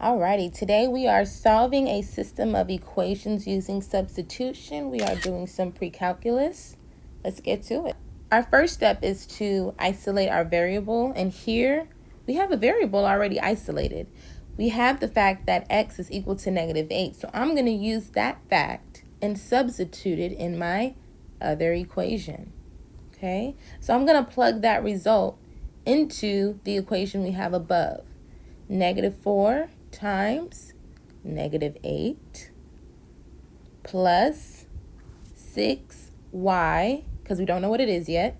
Alrighty, today we are solving a system of equations using substitution. We are doing some pre-calculus. Let's get to it. Our first step is to isolate our variable, and here we have a variable already isolated. We have the fact that x is equal to -8, so I'm going to use that fact and substitute it in my other equation. Okay, so I'm going to plug that result into the equation we have above. -4 times -8 plus 6y, because we don't know what it is yet,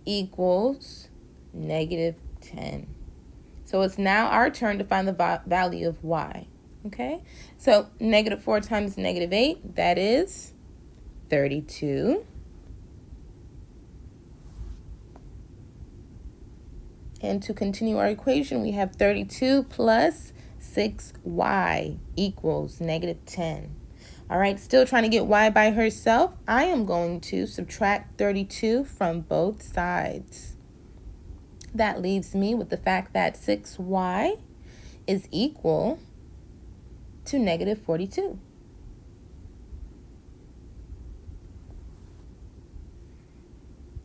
equals -10. So it's now our turn to find the value of y. Okay, so -4 times -8, that is 32. And to continue our equation, we have 32 plus 6y equals -10. All right, still trying to get y by herself. I am going to subtract 32 from both sides. That leaves me with the fact that 6y is equal to -42.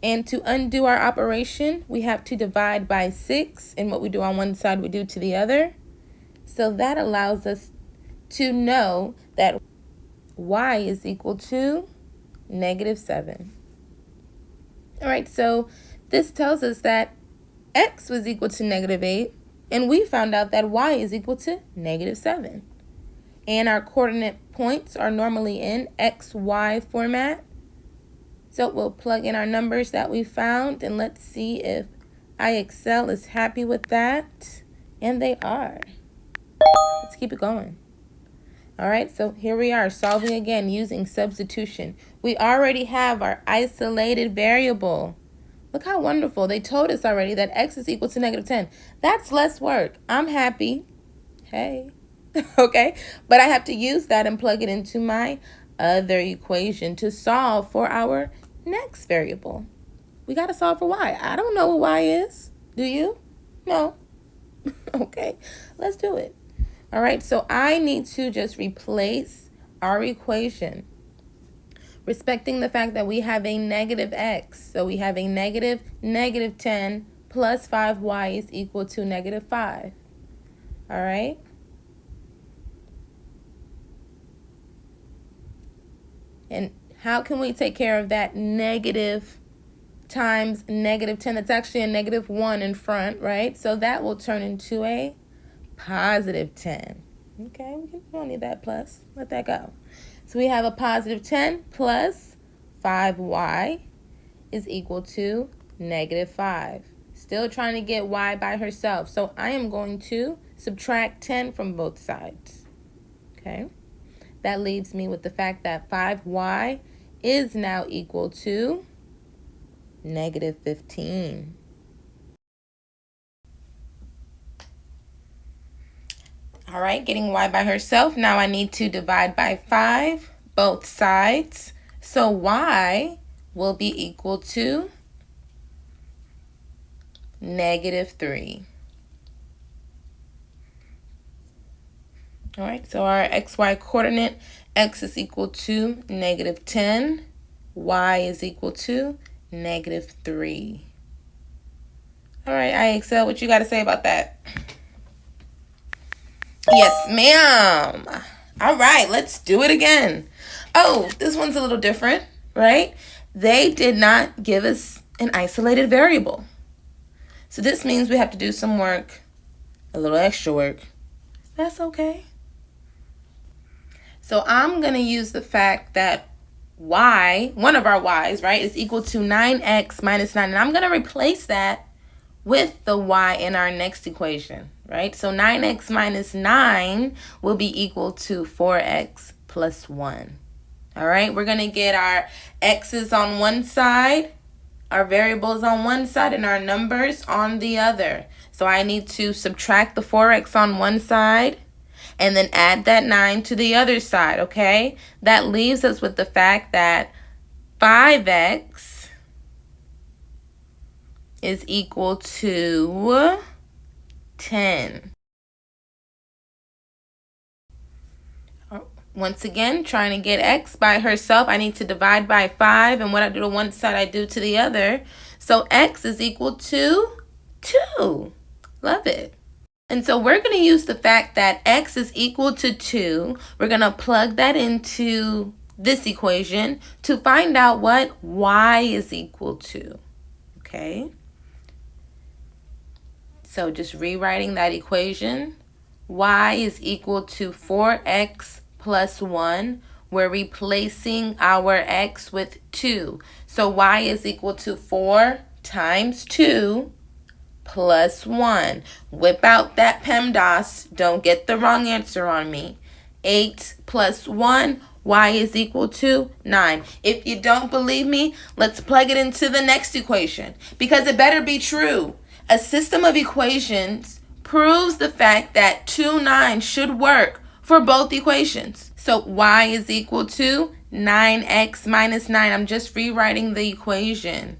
And to undo our operation, we have to divide by 6, and what we do on one side, we do to the other. So that allows us to know that y is equal to -7. All right, so this tells us that x was equal to -8, and we found out that y is equal to -7. And our coordinate points are normally in XY format. So we'll plug in our numbers that we found, and let's see if IXL is happy with that. And they are. Let's keep it going. All right, so here we are solving again using substitution. We already have our isolated variable. Look how wonderful. They told us already that x is equal to -10. That's less work. I'm happy. Hey. Okay, but I have to use that and plug it into my other equation to solve for our next variable. We got to solve for y. I don't know what y is. Do you? No. Okay, let's do it. All right, so I need to just replace our equation, respecting the fact that we have a -x. So we have a -10 plus 5y is equal to -5. All right. And how can we take care of that negative times -10? That's actually a -1 in front, right? So that will turn into a +10. Okay, we don't need that plus. Let that go. So we have a +10 plus 5y is equal to -5. Still trying to get y by herself. So I am going to subtract 10 from both sides. Okay. That leaves me with the fact that 5y is now equal to -15. All right, getting y by herself. Now I need to divide by 5, both sides. So y will be equal to -3. All right, so our xy coordinate, x is equal to -10, y is equal to -3. All right, IXL, what you got to say about that? Yes, ma'am. All right, let's do it again. Oh, this one's a little different, right? They did not give us an isolated variable. So this means we have to do some work, a little extra work. That's okay. So I'm going to use the fact that y, one of our y's, right, is equal to 9x minus 9. And I'm going to replace that with the y in our next equation, right? So 9x minus 9 will be equal to 4x plus 1. All right, we're going to get our x's on one side, our variables on one side, and our numbers on the other. So I need to subtract the 4x on one side and then add that 9 to the other side, okay? That leaves us with the fact that 5x is equal to 10. Once again, trying to get x by herself, I need to divide by 5. And what I do to one side, I do to the other. So x is equal to 2. Love it. And so we're going to use the fact that x is equal to 2. We're going to plug that into this equation to find out what y is equal to. Okay? So just rewriting that equation. Y is equal to 4x plus 1. We're replacing our x with 2. So y is equal to 4 times 2 plus 1. Whip out that PEMDAS. Don't get the wrong answer on me. 8 plus 1, y is equal to 9. If you don't believe me, let's plug it into the next equation, because it better be true. A system of equations proves the fact that 2 9 should work for both equations. So y is equal to 9x minus 9. I'm just rewriting the equation.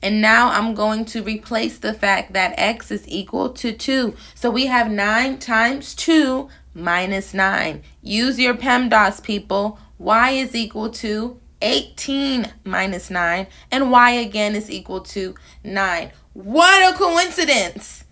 And now I'm going to replace the fact that x is equal to 2. So we have 9 times 2 minus 9. Use your PEMDAS, people. Y is equal to 18 minus 9. And y again is equal to 9. What a coincidence!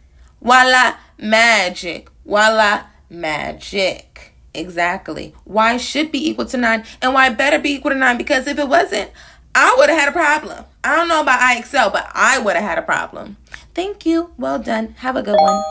Voila, magic. Voila, magic. Exactly. Y should be equal to 9, and y better be equal to 9, because if it wasn't, I would have had a problem. I don't know about IXL, but I would have had a problem. Thank you. Well done. Have a good one.